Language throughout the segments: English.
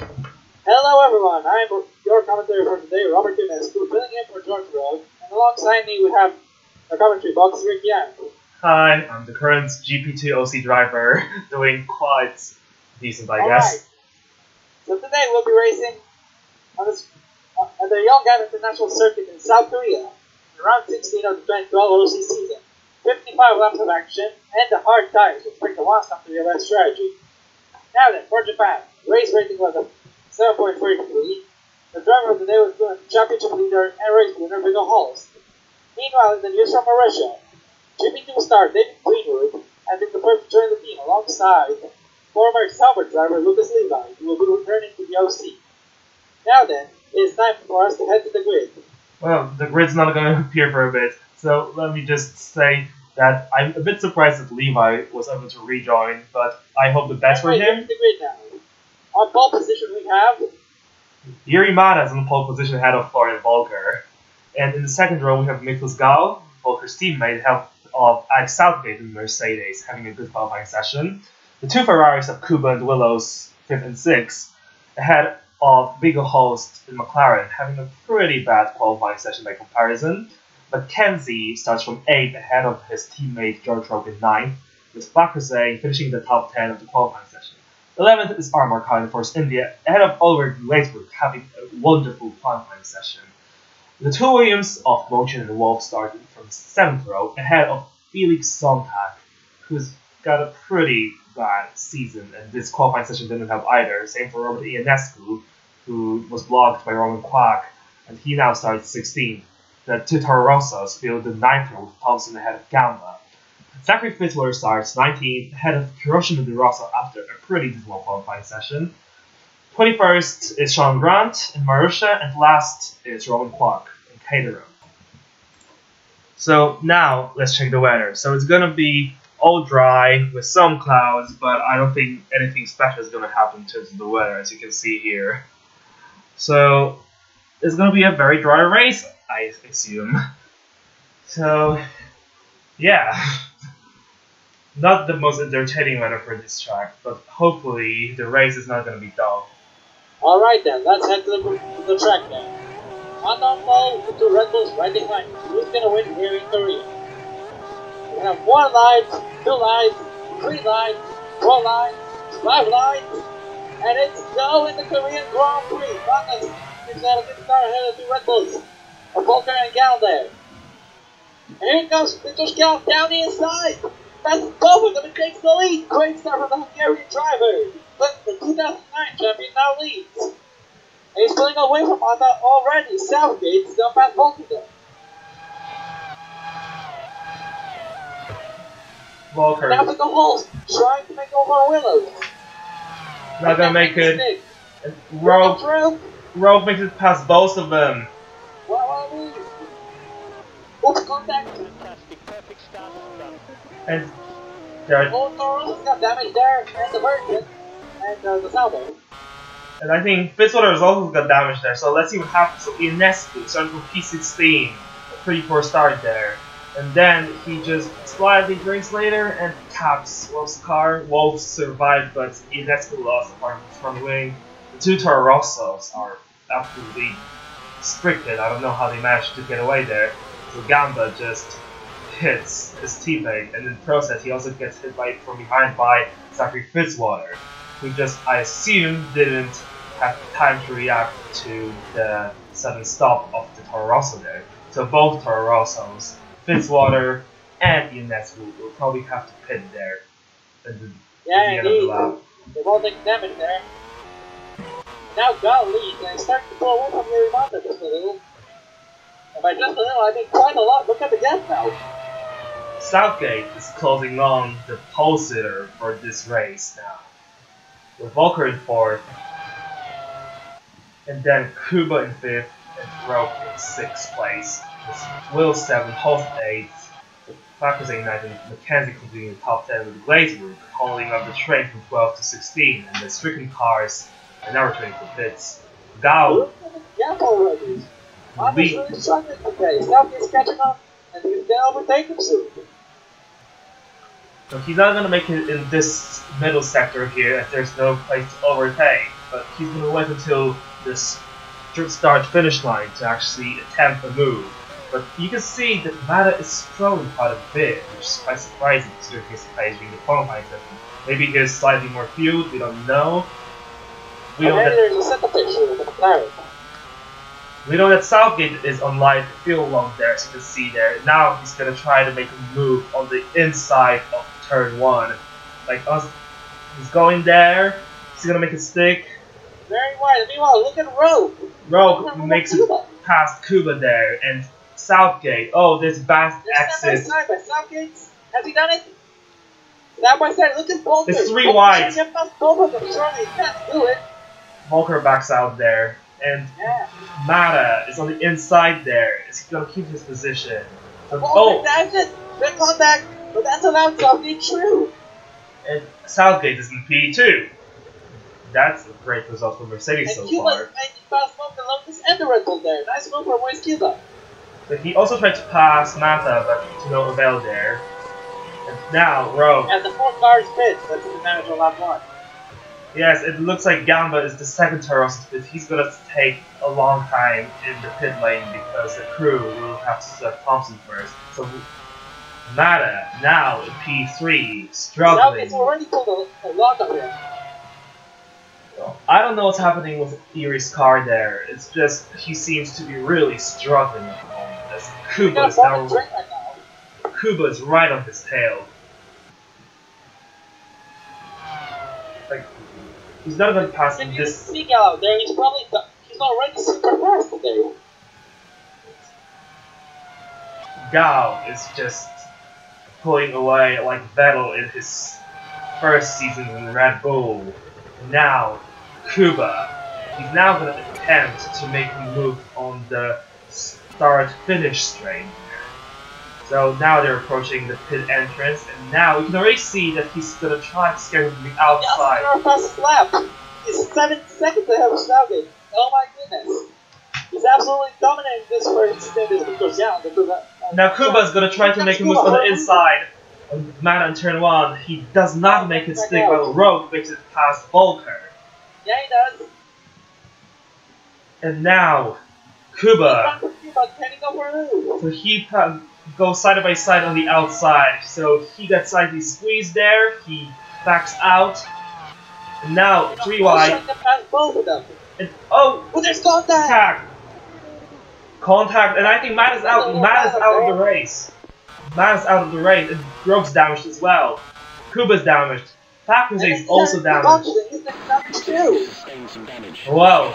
Hello everyone, I'm your commentator for today, Robert Tunes, filling in for George Road, and alongside me we have our commentary box, Rick Yang. Hi, I'm the current GP2 OC driver, doing quite decent, I guess. Alright, so today we'll be racing on at the Yongan International Circuit in South Korea, in round 16 of the 2012 OC season. 55 laps of action, and the hard tires which bring the last time to real life strategy. Now then, for Japan, race rating was a 7.33. The driver of the day was the championship leader and race winner Viggo Holst. Meanwhile, in the news from Mauritius, GP2 star David Greenwood had been confirmed to join the team alongside former Sauber driver Lucas Levi, who will be returning to the OC. Now then, it is time for us to head to the grid. Well, the grid's not going to appear for a bit, so let me just say that I'm a bit surprised that Levi was able to rejoin, but I hope the best for him. The grid now. On pole position we have Yuri Mada is in pole position ahead of Florian Volker. And in the second row we have Miklos Gall, Volker's teammate, help of Alex Southgate in Mercedes, having a good qualifying session. The two Ferraris of Kuba and Willows, 5th and 6th, ahead of Viggo Holst in McLaren, having a pretty bad qualifying session by comparison. Mackenzie starts from 8th ahead of his teammate George Rowe in 9th, with Bakuse finishing the top 10 of the qualifying session. 11th is Armor Khan in Force India, ahead of Ulrich Leisberg, having a wonderful qualifying session. The two Williams of Motion and Wolf started from 7th row, ahead of Felix Sontag, who's got a pretty bad season, and this qualifying session didn't help either. Same for Robert Ionescu, who was blocked by Roman Quack, and he now starts 16th. The two Toro Rossos filled the 9th row with Thompson ahead of Gamba. Zachary Fitzwater starts 19th ahead of Hiroshima De Rosso after a pretty dismal qualifying session. 21st is Sean Grant in Marussia, and last is Roman Quack in Caterham. So now let's check the weather. So it's gonna be all dry with some clouds, but I don't think anything special is gonna happen in terms of the weather, as you can see here. So it's gonna be a very dry race, I assume. So yeah. Not the most entertaining weather for this track, but hopefully the race is not going to be dull. Alright then, let's head to the track then. On pole, the two Red Bulls right behind. Who's going to win here in Korea? We have 1 line, 2 lines, 3 lines, 4 lines, 5 lines, and it's go in the Korean Grand Prix. Magnus is at a good start ahead of the Red Bulls of Volker and Gal there. And here comes Petrus Gal down the inside. That's both of them, it takes the lead. Great start from the Hungarian driver. But the 2009 champion now leads. And he's pulling away from Honda already. Southgate's gonna pass Volker there. Volker. Now Viggo Holst trying to make over Willows. Not gonna make it. Rogue makes it past both of them. Oops, contact. And there Toro's got damage there, and the Virgin, and the Salvo. And I think Fitzwater has also got damage there, so let's see what happens. So Ionescu starting from P16, a pretty poor start there. And then he just slightly drinks later and taps Wolf's car. Wolf survived, but Ionescu lost apart from his front wing. The two Toro Rossos are absolutely restricted. I don't know how they managed to get away there. So Gamba just hits his teammate, and in the process he also gets hit from behind by Zachary Fitzwater, who just, I assume, didn't have time to react to the sudden stop of the Toro Rosso there. So both Toro Rossos, Fitzwater and Ionescu, will probably have to pit there at the end of the lap. They both take damage there. Now Gal leads, and he's starting to pull away from Yuri Mata just a little. And by just a little, I mean quite a lot. Look at the gap now. Southgate is closing on the pole sitter for this race now, with Volker in 4th, and then Kuba in 5th, and Rowe in 6th place, with Will 7th, Holst 8th, Bakuse 9th, and Mackenzie completing the top 10 with Glazebrook holding up the train from 12 to 16, and the stricken cars are now returning to pits. Gao already. I'm really struggling today. Southgate's catching up, and he's gonna overtake him soon. So he's not going to make it in this middle sector here, as there's no place to overtake. but he's going to wait until this start-finish line to actually attempt a move. But you can see that Mata is struggling quite a bit, which is quite surprising considering his place being the qualifying session. Maybe he has slightly more fuel, we don't know. We know that Southgate is on light fuel along there, as you can see there. Now he's gonna try to make a move on the inside of turn 1. Like us, he's going there. He's gonna make a stick. Very wide. Meanwhile, look at Rogue. Rogue makes it past Kuba there, and Southgate. Oh, there's bad exit. Side by Southgate. Has he done it? Side by side. Look at Volker. It's 3 wide. Volker, I'm sure he can't do it. Volker backs out there. And Mata is on the inside there. Is he gonna keep his position? But, that's it! Good contact! But that's allowed Southgate true! And Southgate is in P2. That's a great result for Mercedes so Cuba's far. making fast move to Lotus and the Red Bull there. Nice move from West Cuba. But he also tried to pass Mata, but to no avail there. And now, Rogue. And the 4 cars pit. That's the advantage of lap 1. Yes, it looks like Gamba is the second Taurus, but he's gonna take a long time in the pit lane because the crew will have to set Thompson first. So Mata now in P3, struggling. Southgate's already pulled a lot of him. So, I don't know what's happening with Erie's car there. It's just he seems to be really struggling at the moment. As Kuba is right on his tail. Like, he's not even passing this. Sneak out there. He's already super fast today. Gao is just pulling away like Vettel in his first season in Red Bull. Now, Kuba. He's now going to attempt to make a move on the start-finish straight. So now they're approaching the pit entrance, and now you can already see that he's gonna try to scare him from the outside. Yeah, fastest lap. He's 7 seconds ahead of Southgate. Oh my goodness. He's absolutely dominating this first stint because now Kuba's gonna try to make a move on the inside of Mata in turn 1. He does not make it stick while Rogue makes it past Volker. Yeah, he does. And now Kuba. Can he go for a move? So he goes side by side on the outside. So he got slightly squeezed there. He backs out. And now 3 wide. And there's contact! Contact, and I think Matt is out. Matt is out of the race. Matt is out of the race, and Rogue's damaged as well. Kuba's damaged. Packers is also damaged. Wow.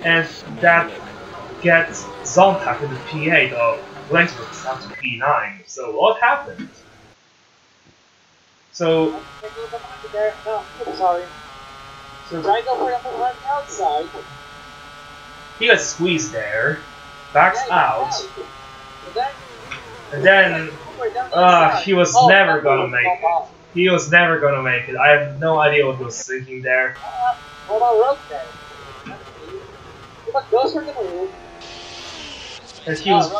And that gets Zontak in the P8, though. Lensbrook is down to P9. So what happened? So sorry. So try to go for the move on the outside. He got squeezed there. Backs out. And then he was never gonna make it. He was never gonna make it. I have no idea what he was thinking there. Hold on, Rogue there. Goes for the move. And he was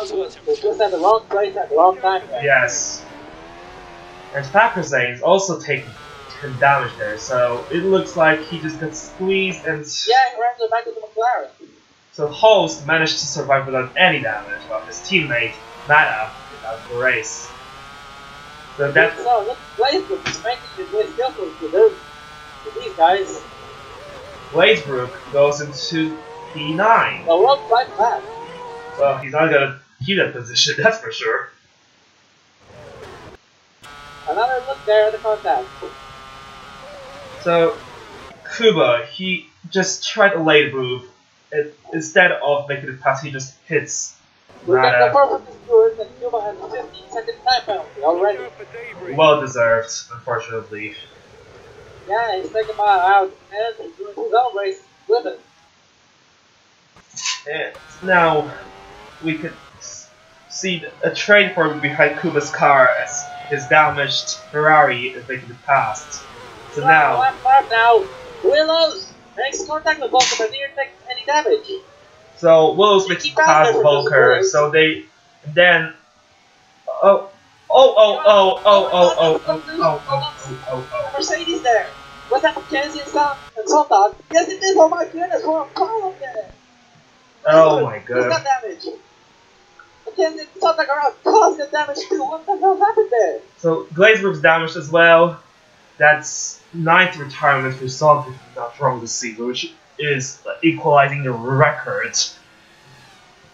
just at the wrong place at the wrong time. Yes. And Packers also taking damage there, so it looks like he just got squeezed and he ran to the back of the McLaren. So Host managed to survive without any damage, while his teammate Mata is out of the race. So that's look, Bladesbrook is making his way skillfully to these guys. Bladesbrook goes into P9. The road right back. Well, he's not gonna keep that position, that's for sure. Another look there at the contact. So Kuba, he just tried a late move. Instead of making it pass, he just hits Mata. The perfect is good, and Kuba has a 15-second time penalty already. Well deserved, unfortunately. Yeah, he's taking Mata out, and he's doing his own race with it. And now we could see a train form behind Kuba's car as his damaged Ferrari is making it past. So now lap now, Willows makes contact with Volker, but didn't take any damage. So Willows makes it past Volker. So they then Mercedes there. Was that Mackenzie and Sontag? Yes, it is. Oh my goodness, what a problem there. Oh my He's god. got damage. Mackenzie and Sontag are out causing damage too. What the hell happened there? So Glazebrook's damaged as well. That's 9th retirement for Sontag, if I'm not wrong, this season, which is equalizing the record.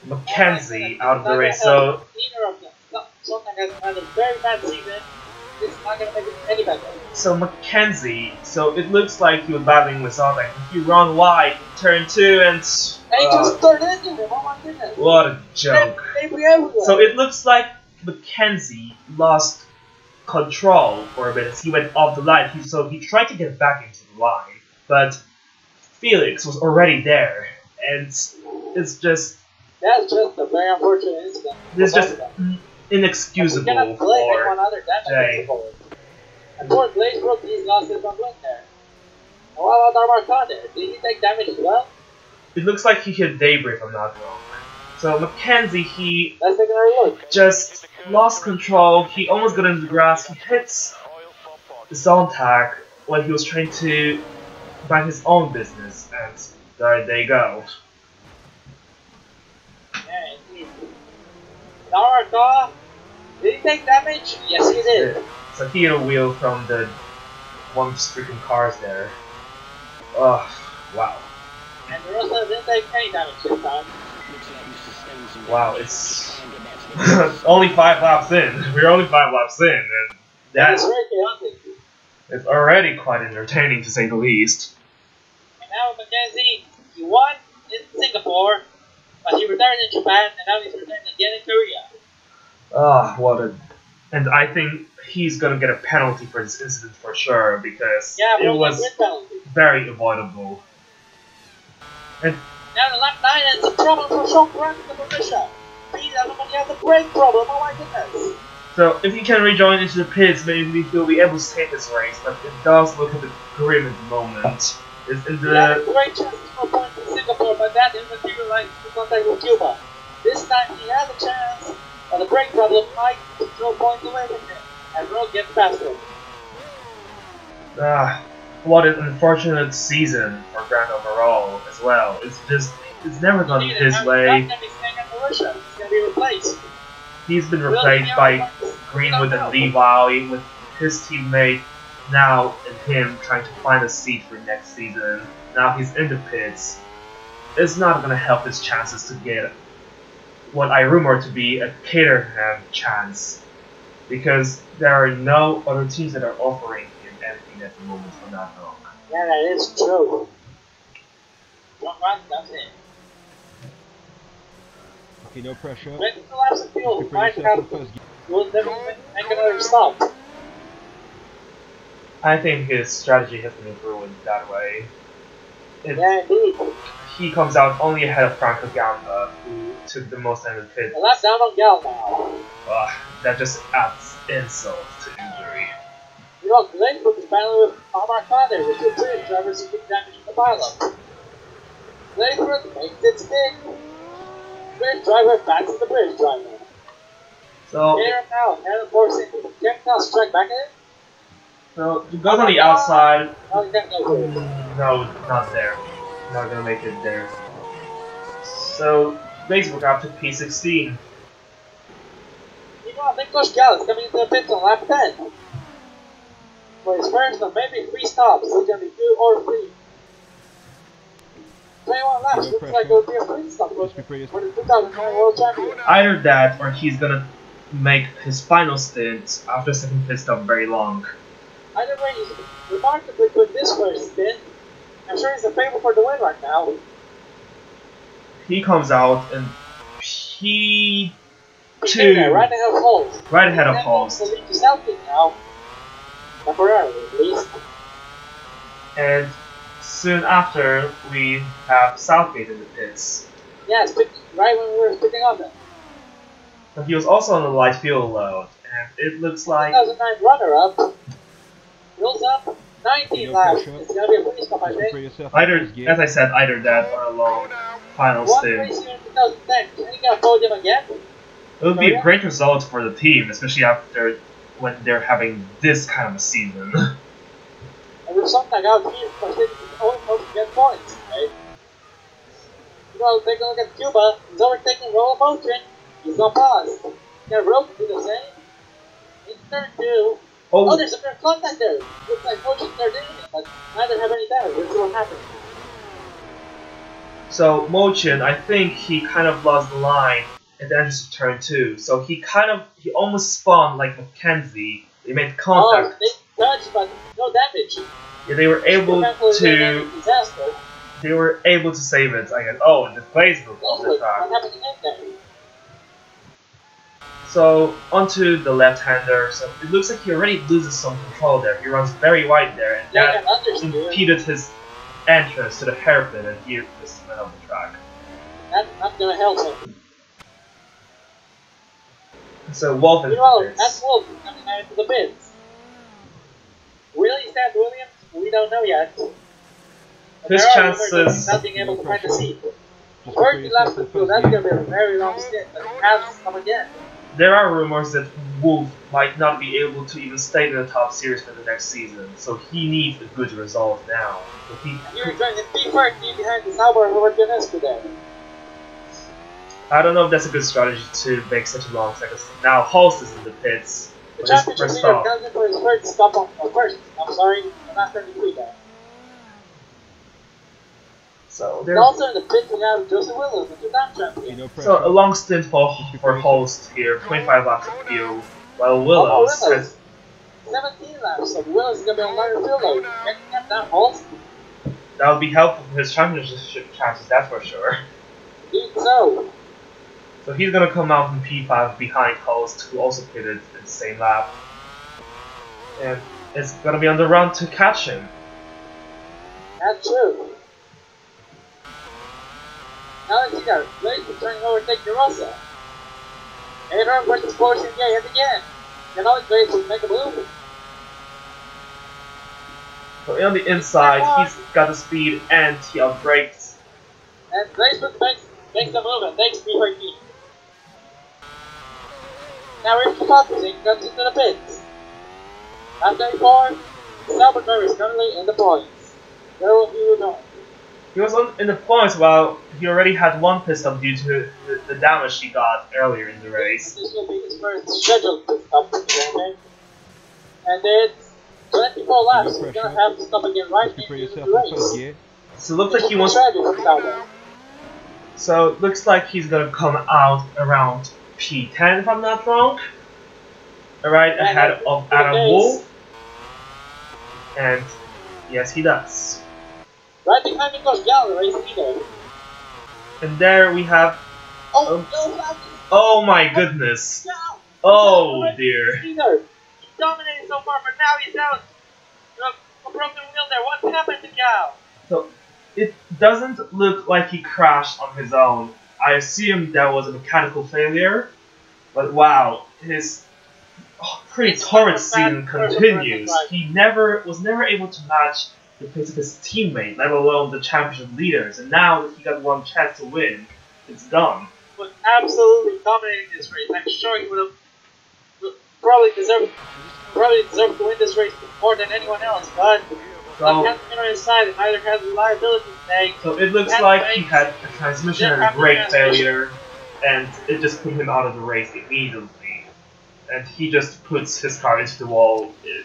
Mackenzie out of the race, so neither of them. Sontag has had a very bad season. This is not gonna make it any better. so Mackenzie, so it looks like he was battling with Sontag. He run wide, turn 2, and he just turned into him. Oh my goodness! what a joke! So it looks like Mackenzie lost control for a bit as he went off the line. So he tried to get back into the line, but Felix was already there, and it's just. That's just a very unfortunate incident. This is just inexcusable for Jay. And poor Glazebrook, he's lost his one win there. And what about Armar there? Did he take damage as well? It looks like he hit Debris, if I'm not wrong. So Mackenzie, he Let's take another look. just lost control. He almost got into the grass. He hits Sontag when he was trying to mind his own business, and there they go. Yeah, indeed. Armar, did he take damage? Yes, he did. So he hit a wheel from the one stricken cars there. Oh, wow. And the rest of them didn't take any damage this time. Wow, it's only 5 laps in. We're only 5 laps in, and that's very chaotic. it's already quite entertaining to say the least. And now Mackenzie, he won in Singapore, but he returned in Japan, and now he's returning again in Korea. Ah, what a... And I think he's gonna get a penalty for this incident for sure, because it was very avoidable. And now in lap 9, it's a problem for Sean Grant in the Marisha. He has a brake problem, oh my goodness. so if he can rejoin into the pits, maybe he'll be able to save his race, but it does look a bit grim at the moment. It's in the... He had a great chance for points in Singapore, but that didn't materialize in contact with Cuba. This time he has a chance, but the brake problem might throw points away from him, and Rogue gets past him. What an unfortunate season for Grant overall as well. It's never gone his way. He's gonna be replaced. He's been replaced by Greenwood and Levi, with his teammate now and him trying to find a seat for next season. Now he's in the pits. It's not gonna help his chances to get what I rumor to be a Caterham chance, because there are no other teams that are offering him anything at the moment for that long. Yeah, that is true. That's it. Okay, no pressure. When the laps of fuel, might have will never make another stop. I think his strategy has been ruined that way. Yeah, indeed. He comes out only ahead of Franco Gamba, who took the most time in the pit. A lap down on Gal now. That just adds insult to injury. You know, Glazebrook is battling with Amar Khan with two British drivers who took damage in the pileup. Glazebrook makes it stick. British driver backs the British driver. So Here now, and of course, can now strike back at it. So it goes on the outside. No, you can't go for it. No, not there. Not gonna make it there. So Glazebrook up to P16. Meanwhile, Nicholas Gall is coming into the pits on lap 10. For his first of maybe 3 stops, it's gonna be 2 or 3. 21 laps, looks like it will be a 3 stop for the 2009 World Champion. Either that, or he's gonna make his final stint after second pit stop very long. Either way, he's remarkably good this first stint. I'm sure he's a favorite for the win right now. He comes out and P2. Right ahead of Holmes. Right ahead of Holmes. The lead to Southgate now. Temporarily, at least. And soon after, we have Southgate in the pits. Yeah, right when we were picking on them. But he was also on the light fuel load, and it looks like 2009 runner-up. Wheels up, 19 laps. It's gonna be a free stop, I think. either, as I said, either that or a long final One stint. race here in 2010. Can he get a podium again? It would be a great result for the team, especially after when they're having this kind of a season. And there's something out here for Mercedes is only supposed to get points, right? You know, take a look at Cuba, he's overtaking Roll Motion, he's not paused. Can Roll do the same? In turn 2. Oh, there's a fair contact there! Looks like Motion they're doing it, but neither have any damage. Let's see what happens. So Motion, I think he kind of lost the line at the entrance of turn 2. So he almost spawned like Mackenzie. They made contact. Oh, they touched, but no damage. Yeah, they were able to. They were able to save it, I guess. Oh, and the Facebook of the track. What happened to there? So onto the left-hander. So it looks like he already loses some control there. He runs very wide there, and that impeded his entrance to the hairpin, and he missed the of the track. That's not gonna help him. So Wolf is that's Wolf coming out into the pits. Really, Stan Williams? We don't know yet. His chances not being able to find the seat. 30 laps to go, that's gonna be a very long stint, but he has to come again. There are rumors that Wolf might not be able to even stay in the top series for the next season, so he needs a good result now. You're trying to be behind the Sauber over Jonescu there. I don't know if that's a good strategy to make such a long second. Now Holst is in the pits. The championship leader comes in for his first stop on last 33 there. So there's also in the pit we have Joseph Willows, the two-time champion. So a long stint for Holst here, 25 laps of fuel, while Willows has 17 laps, so Willows is going to be on lighter fuel load. Can you get that Holst? That would be helpful for his championship chances, that's for sure. Indeed so. So he's going to come out in P5 behind Holst, who also pitted in the same lap. And it's going to be on the run to catch him. That's true. Now let's see that. Blake is turning over take De Rosa. Adrian versus Porsche yet again. Can always Blake to make a move. So on the inside, he's got the speed and he outbrakes. And Blake makes the move and takes P13. Now Ricky Potting comes into the pits. After 4, Sauber driver is currently in the points. There will be return. He was in the points while he already had one pit stop due to the damage he got earlier in the race. This will be his first scheduled pit stop, okay? And it's 24 laps, he's gonna have to stop again right into the race. So it looks like he wants. So it looks like he's gonna come out around P10 if I'm not wrong. Right ahead of Adam Wolf. And yes, he does. Right behind me goes Gal, race leader. And there we have. Oh my goodness! Oh dear! He's dominating so far, but now he's out. A broken wheel there. What happened to Gal? So it doesn't look like he crashed on his own. I assume that was a mechanical failure. But wow, his pretty torrid season continues. He was never able to match the pace of his teammate, let alone the championship leaders. And now that he got one chance to win, it's done. He was absolutely dominating this race. I'm sure he would have probably deserved to win this race more than anyone else. But on his side, and neither has reliability today. So it looks like he had a transmission and a brake failure, and it just put him out of the race immediately. And he just puts his car into the wall. Yeah,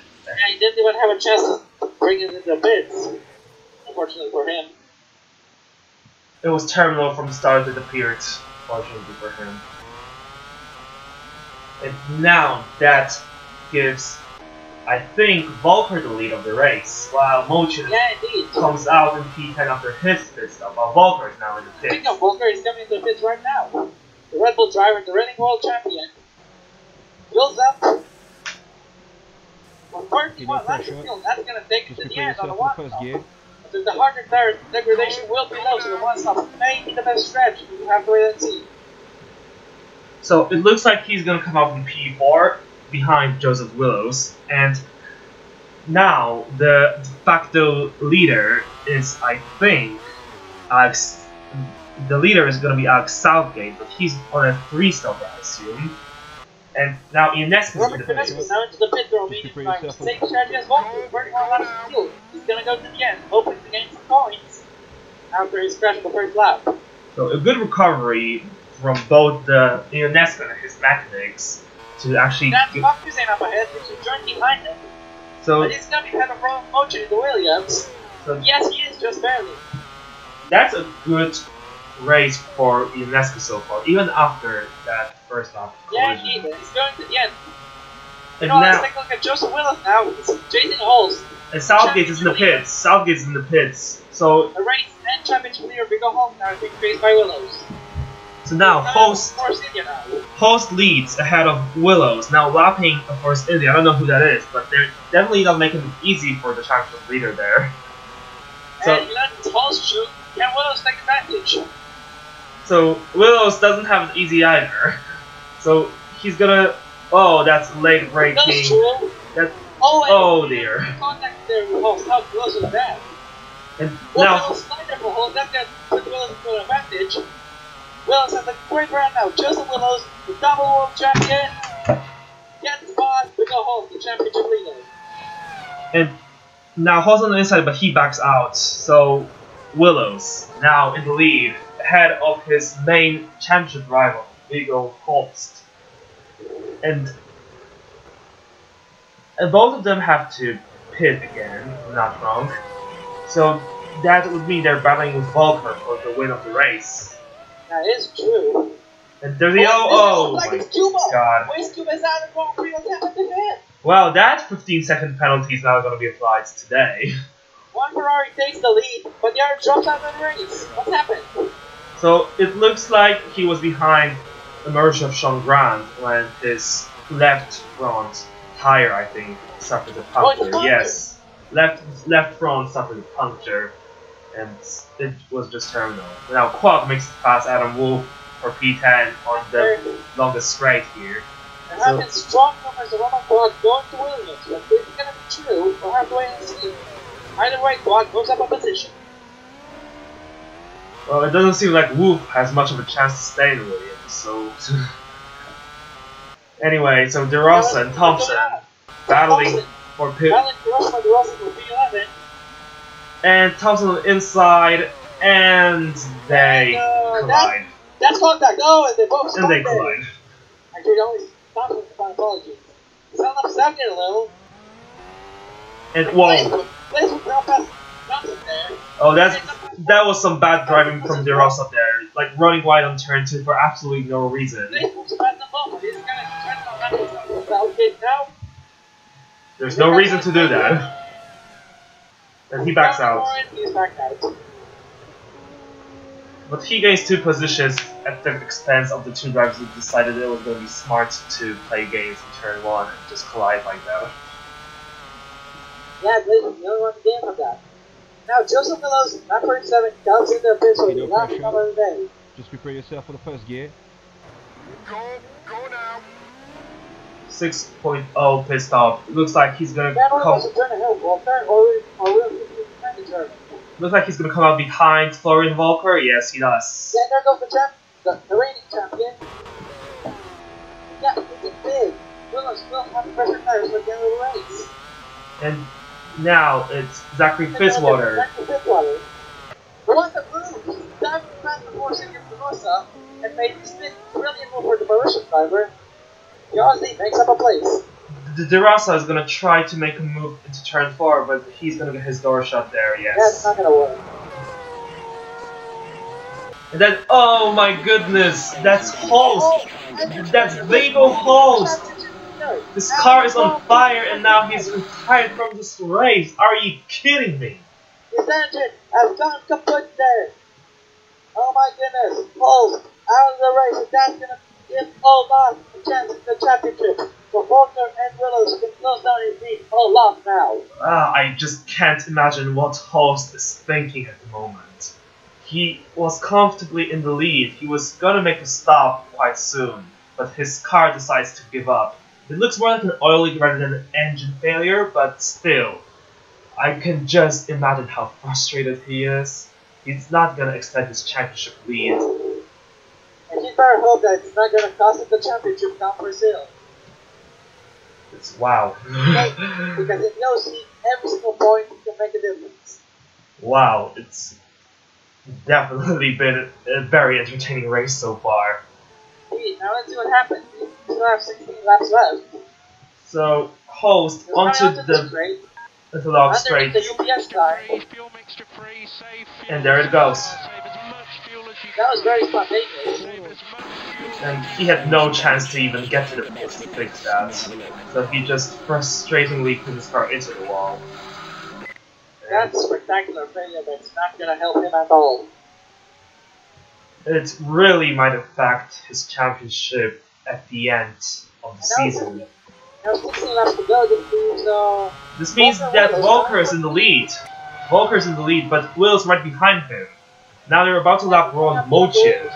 he didn't even have a chance to bring it into the pits, unfortunately for him. It was terminal from the start, it appeared, fortunately for him. And now that gives, I think, Volker the lead of the race, while Motion comes out in P10 after his pit stop, while Volker is now in the pits. Speaking of Volker, he's coming into the pits right now. The Red Bull driver, the reigning world champion, builds up. Well, 31 laps of fuel, that's going to take it to the end on the one stop. But the harder tire degradation will be low, so the one stop may be the best strategy. You have to wait and see. So it looks like he's going to come out in P4 behind Joseph Willows, and now the de facto leader is, I think, the leader is going to be Alex Southgate, but he's on a 3-stop, I assume. And now Ionescu's in Robert the Ionescu pit. now into the pit room, meaning like same strategy as Volker, burning one lap of fuel. He's gonna go to the end, hoping to gain some points after his crash on the first lap. So a good recovery from both the Ionescu and his mechanics to actually. That's Magnussen up ahead, which is joined behind him. So but he's gonna be kind of wrong motion in the Williams. So yes, he is just barely. That's a good race for Ionescu so far, even after that first lap Yeah, collision. indeed, he's going to the end. And let's now, take a look at Joseph Willis now. He's chasing holes. and Southgate is in the pits. Southgate is in the pits. So the race and championship leader Big Home now being faced by Willows. So now Host now. leads ahead of Willows. Now lapping of course India. I don't know who that is, but they're definitely not making it easy for the championship leader there. So and let Host shoot. Can Willows take advantage? So Willows doesn't have it easy either. So he's gonna. Oh, that's late braking. That's true. That's, oh dear. Contact there with Host. How close is that? And well, now. Willows slide there for Host. That's gonna put Willows into an advantage. Willows has a great run now. Joseph Willows, the double world champion, gets spot to go home, the championship leader. And now Host on the inside, but he backs out. So Willows now in the lead, ahead of his main championship rival, Vigo Holst. And both of them have to pit again, if I'm not wrong. So that would mean they're battling with Volker for the win of the race. That is true. And there's the oh my god. Waste Cuba is out of Grand Prix, what's happened to him? Well, that 15-second penalty is now going to be applied today. One Ferrari takes the lead, but the other drops out of the race. What's happened? So it looks like he was behind the merge of Sean Grant when his left front tire, I think, suffered a puncture. Yes, left front suffered a puncture, and it was just terminal. Now Quad makes it past Adam Wolf for P10 on the longest straight here. There have been strong numbers of Roman Quad going to Williams, but if it's going to be true, we'll have to wait and see. Either way, Quad goes up a position. Well, it doesn't seem like Wolf has much of a chance to stay in Williams, so... Anyway, so DeRosa and Thompson battling for pit. And Thompson on the inside, and they collide. That's contact! Oh, and they both collide. Actually, only Thompson can apology. Sound up second a little. And whoa. Oh, that was some bad driving from DeRosa there. Like running wide on turn 2 for absolutely no reason. There's no reason to do that. And he backs out. But he gains 2 positions at the expense of the 2 drivers who decided it was going to be smart to play games in turn 1 and just collide like that. Yeah, they don't want the game of that. Now Joseph Willows, lap 47, comes in the pit with lap number of the day. Just prepare yourself for the first gear. Go now. 6.0 pit stop. It looks like he's gonna come. Looks like he's gonna come out behind Florian Volker. Yes, he does. Yeah, there goes the reigning champion. Yeah, it's big. Willows will have pressure tires for the end of the race. And now it's Zachary Fitzwater. The one that moved, he dived past the force in DeRosa and made this brilliant move for the Mauritian driver. He honestly makes up a place. DeRosa is gonna try to make a move into turn 4, but he's gonna get his door shut there. Yes. That's not gonna work. And then, oh my goodness, that's Holst. That's Vigo Holst. This car is on fire and now he's retired from this race. Are you kidding me? His engine has gone kaput there. Oh my goodness. Holst out of the race, and that's gonna give Olaf a chance at the championship. So Volker and Willows can close down his lead. Olaf now. I just can't imagine what Holst is thinking at the moment. He was comfortably in the lead. He was gonna make a stop quite soon, but his car decides to give up. It looks more like an oil leak rather than an engine failure, but still, I can just imagine how frustrated he is. He's not gonna extend his championship lead. And he better hope that it's not gonna cost him the championship down Brazil. It's wow. Because it knows every single point can make a difference. Wow, it's definitely been a very entertaining race so far. Hey, now let's see what happens. We still have 16 laps left. So, host onto the straight. into log straight, The UPS line. and there it goes. That was very spontaneous. And he had no chance to even get to the pits to fix that. So he just frustratingly put his car into the wall. That's a spectacular failure that's not going to help him at all. It really might affect his championship at the end of the season. Now 16 laps to go. This means that Volker is in the lead. Volker is in the lead, but Will's right behind him. Now they're about to lap Ron Mochin.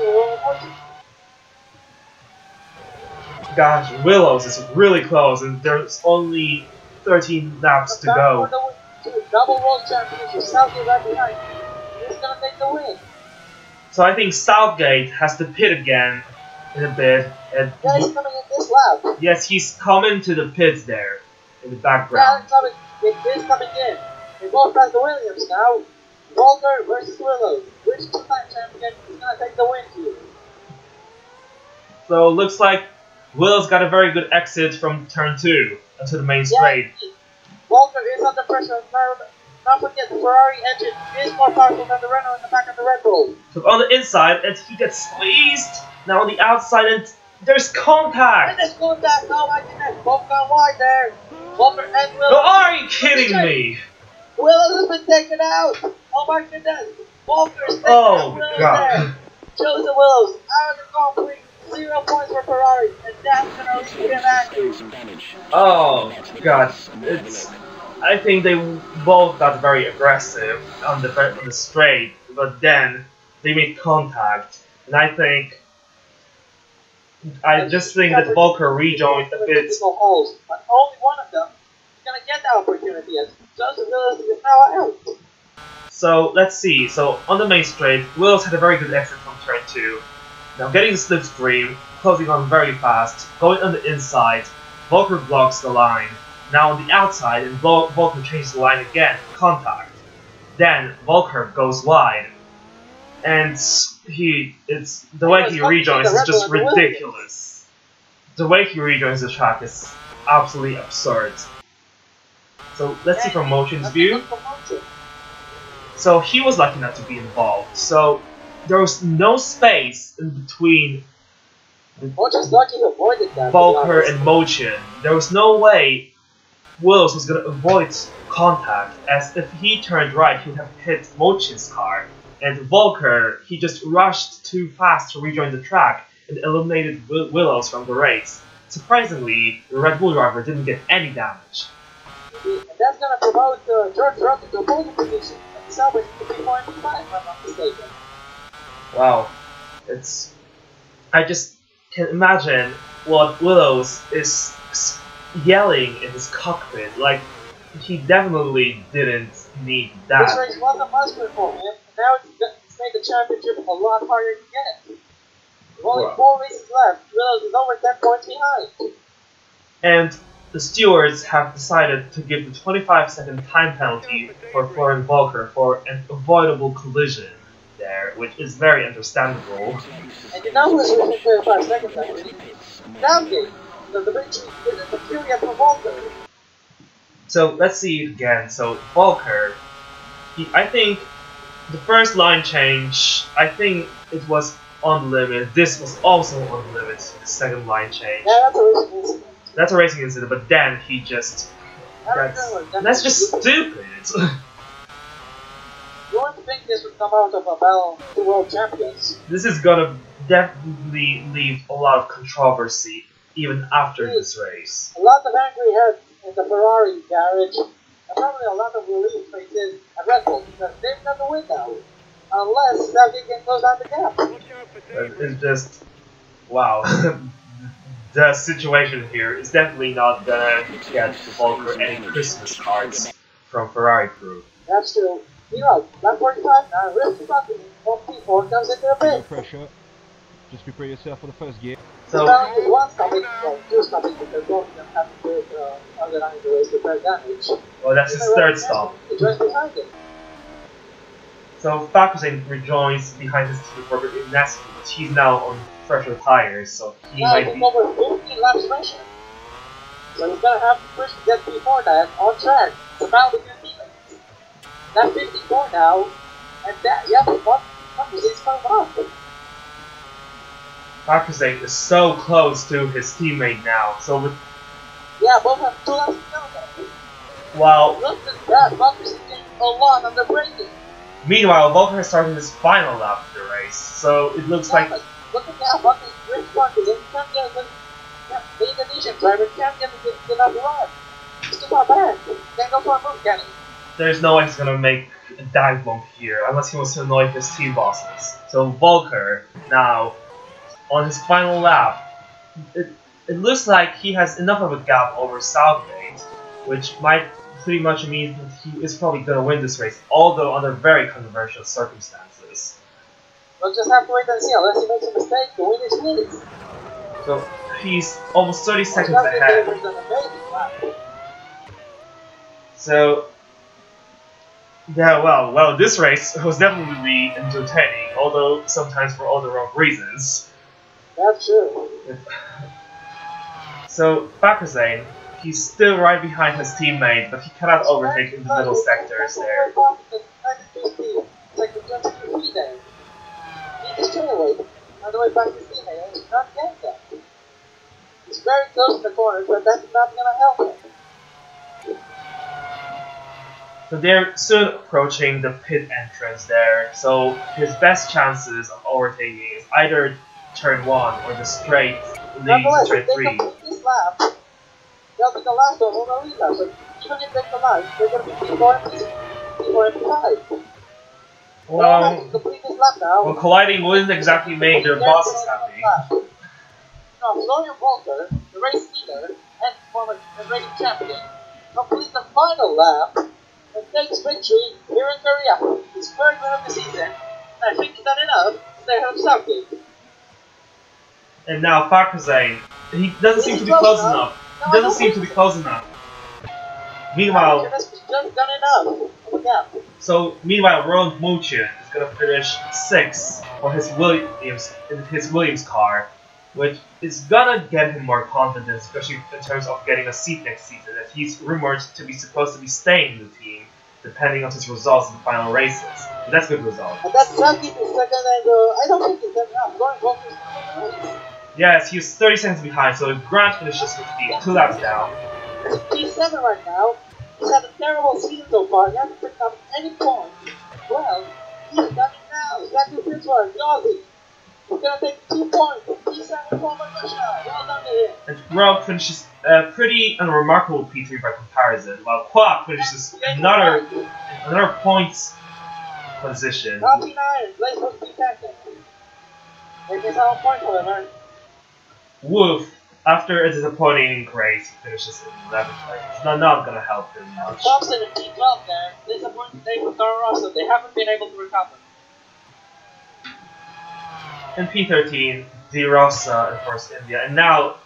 Gosh, Willows is really close, and there's only 13 laps to go. Double world championship, Southgate right behind. He's gonna take the win. So I think Southgate has to pit again in a bit. And yeah, he's coming in this lap. Yes, he's coming to the pits there in the background. Yeah, he's coming in. They both pass the Williams now. Volker versus Willows. Which two-time champion is gonna take the win here? So looks like Willows got a very good exit from turn 2 onto the main straight. Volker is under pressure. Not forget, the Ferrari engine is more powerful than the Renault in the back of the Red Bull. So on the inside, and he gets squeezed. Now on the outside, and there's contact. And there's contact. Oh my goodness, both gone wide there. Volker and Willows. No, are you kidding me? Willows has been taken out. Oh my goodness. Volker's taken out Willows there. Joseph Willows out of the complete. 0 points for Ferrari, and that's gonna leave him angry. Oh god, I think they both got very aggressive on the straight, but then they made contact, and I just think that Volker rejoined a bit. But only one of them is gonna get that opportunity, as Joseph Willows is now out. So let's see. So on the main straight, Willows had a very good exit from turn 2. Now getting the slipstream, closing on very fast, going on the inside, Volker blocks the line. Now on the outside, and Volker changes the line again, contact. Then Volker goes wide, and the way he rejoins is just ridiculous. The way he rejoins the track is absolutely absurd. So let's see from Mochin's view. So he was lucky not to be involved. So there was no space in between Volker and Mochin. There was no way Willows was going to avoid contact, as if he turned right, he would have hit Mochin's car. And Volker, he just rushed too fast to rejoin the track and eliminated Willows from the race. Surprisingly, the Red Bull driver didn't get any damage. And that's going to promote George Russell to a pole position and salvage the GP4 if I'm not mistaken. Wow, I just can imagine what Willows is yelling in his cockpit. Like, he definitely didn't need that. This race was a must-win for him, and now it's made the championship a lot harder to get. With only 4 races left, Willows is over 10 points behind. And the stewards have decided to give the 25-second time penalty for Florian Volker for an avoidable collision there, which is very understandable. And you know who's within 25 seconds actually? Southgate, the big is the Fury for Volker. So let's see it again. So Volker, I think the first line change, I think it was on limit. This was also on limit, the second line change. Yeah, that's a racing incident. That's a racing incident, but then he just... That's just stupid. You wouldn't think this would come out of a battle of the world champions. This is gonna definitely leave a lot of controversy even after this race. A lot of angry heads in the Ferrari garage, and probably a lot of relief faces at Red Bull, because they've got the win now. Unless Southgate can close down the gap. It's just... wow. The situation here is definitely not gonna get Volker any Christmas cards from Ferrari crew. That's true. You know, lap 45 now, risk bucket, GP4 comes into the pit. Pressure. Just prepare yourself for the first gear. So now is one stopping, well, two stopping because both of them have to organize the race to their damage. Well, that's his third stop. He joins behind him. So Fakuzen rejoins behind his team for Inescu, but he's now on fresher tires, so he now might he's be... over 15 laps fresher. So he's gonna have to push to get P4 that on track to battle with your teammates. That's 54 now, and that, yep, Fakuzen's coming up. Fakuzen is so close to his teammate now, so with... Yeah, both have 2 laps to go. While... Look at that, Fakuzen getting a lot on the braking. Meanwhile, Volker has started his final lap of the race, so it looks like... Look at that, Fakuzen can't get a good... The Indonesian driver can't get a enough run. It's too far back. Can't go for a move, can he? There's no way he's gonna make a dive bomb here, unless he wants to annoy his team bosses. So Volker, now, on his final lap, it looks like he has enough of a gap over Southgate, which might pretty much mean that he is probably gonna win this race, although under very controversial circumstances. We'll just have to wait and see, unless he makes a mistake, the win is his. So he's almost 30 seconds ahead. So yeah, well, this race was definitely entertaining, although sometimes for all the wrong reasons. That's true. So Fakuzen, he's still right behind his teammate, but he cannot overtake in the middle sectors there. He's very close to the corner, but that's not going to help him. So they're soon approaching the pit entrance there, so his best chances of overtaking is either turn 1 or the straight leading to turn 3. If they complete this lap, they'll be the last one on the lead lap, so even if they collide, they're going to be P4 and P5. Well, colliding wouldn't exactly make their bosses happy. No, Florian Volker, the race leader and former race champion, completes the final lap and takes victory here in Korea. His third win of the season, and I think he's done enough to stay ahead of Southgate. And now Fakuzen, he doesn't seem to be close enough. He doesn't seem to be close enough. Meanwhile, meanwhile, Ron Muchin is gonna finish 6th for his Williams car, which is gonna get him more confidence, especially in terms of getting a seat next season. As he's rumored to be supposed to be staying in the team, depending on his results in the final races. And that's a good result. And that's Chucky is second, and I don't think he's good enough. Going Volker's going to race. Yes, he's 30 seconds behind, so if Grant finishes with the 2 laps down. He's P7 right now. He's had a terrible season so far. He hasn't picked up any points. Well, he's done it now. He's back to Pittsburgh. Yossi. He's gonna take 2 points. P7 from Russia. Well done to him. And Rogue finishes a pretty unremarkable P3 by comparison, while Kwak finishes another points position. Now P9, late for P10. They can have a point, however. Wolf, after a disappointing race, finishes in 11th place. It's not gonna help him much. Thompson in P12 there. Disappointing day for Toro Rosso. They haven't been able to recover. In P13, De Rosa and Force India. And now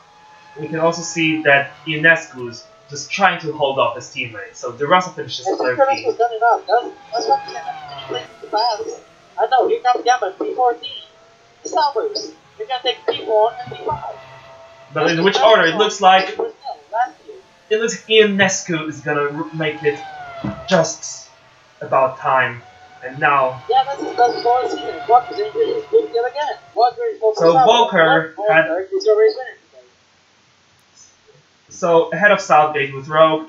we can also see that Ionescu is just trying to hold off his teammates. So De Rosa finishes 13th. Was done enough. That's what we have any place to pass. I know, here comes Gambit, P14. The Salvers. They're gonna take P4 and P5. But in which order? It looks like Ionescu is gonna make it just about time. And now... Yeah, that's his best score season. Walker's injury is good yet again. Walker is so Volker had... is your race winner today. So ahead of Southgate with Rogue,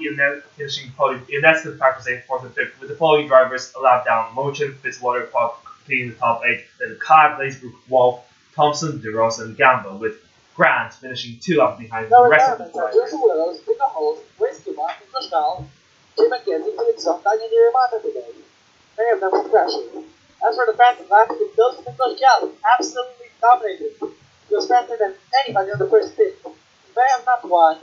finishing podium, Ionescu factors in 4th and 5th, with the following drivers a lap down. Mochin, Fitzwater, Kwak completing the top 8, then Kai, Blaisbrook, Wolf, Thompson, De Rosa, and Gamba, with Grant finishing 2 laps behind the rest of the drivers. Jason Willows, Peter Holt, Wayne Skuma, Kushal, Jim McKenzie, Felix Zonta, and Yerimata today. Many of them were crashing. As for the fastest lap, those in the Kushal absolutely dominated. He was faster than anybody on the first pit. If I have not won,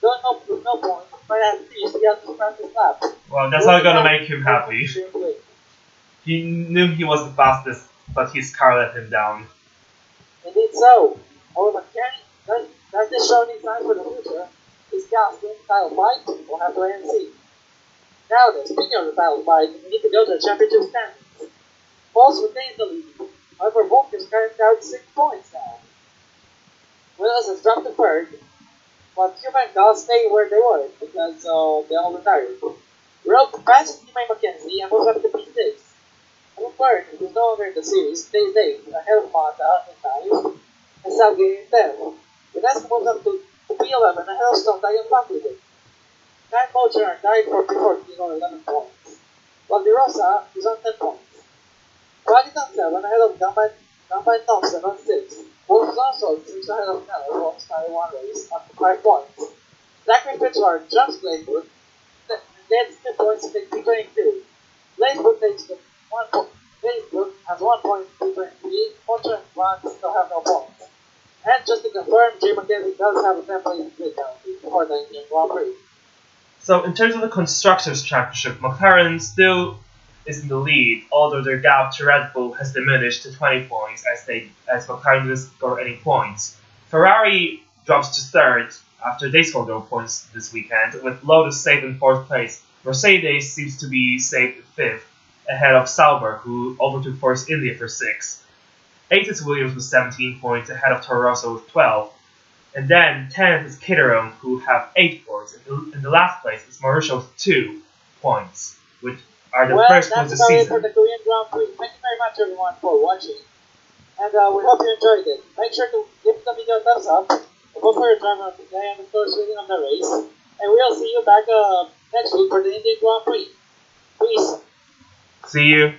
going up with no points, but at least he has the fastest lap. Well, that's not gonna make him happy. He knew he was the fastest, but his car let him down. Indeed, Indeed so. However, does this show any signs for the future? Is Gaston title fight? We'll have to wait and see. Now then, speaking of the title fight, we need to go to the championship standings. Falls retains the lead. However, Volk is carrying out 6 points now. Willis has dropped to third, but Cuba and Gal stay where they were because they all retired. Rogue passes Teammate McKenzie and moves up to P6. And third, who is no longer in the series, stays 8th, ahead of Mata in 9th, and Salgate in 10th. Vanessa moves up to P11 ahead of Stone Tiger Buckley. 9 Mocher are tied for P14 on 11 points, while De Rosa is on 10 points. Quaggett on 7 ahead of Gambine Thompson on 6. Wolf is also 6 ahead of Keller from Sky 1 race on 5 points. Zachary Fitzwater jumps Blazewood and gets 2 points to take P22. Blazewood takes the 1 point. Blazewood has 1 point in P23. Mocher and Vaughn still have no points. And just to confirm, Jay McKenzie does have a 10-point lead penalty before the Indian Grand Prix. So in terms of the Constructors' Championship, McLaren still is in the lead, although their gap to Red Bull has diminished to 20 points as McLaren didn't score any points. Ferrari drops to third after they scored no points this weekend, with Lotus safe in 4th place. Mercedes seems to be safe in 5th, ahead of Sauber, who overtook Force India for 6th. 8th is Williams with 17 points, ahead of Toro Rosso with 12. And then 10th is Kitterone, who have 8 points. In the last place is Mauricio with 2 points, which are the first points of the season. Well, that's about it for the Korean Grand Prix. Thank you very much, everyone, for watching. And we hope you enjoyed it. Make sure to give the video a thumbs up. Vote for your driver of the day and, of course, winning of the race. And we'll see you back next week for the Indian Grand Prix. Peace. See you.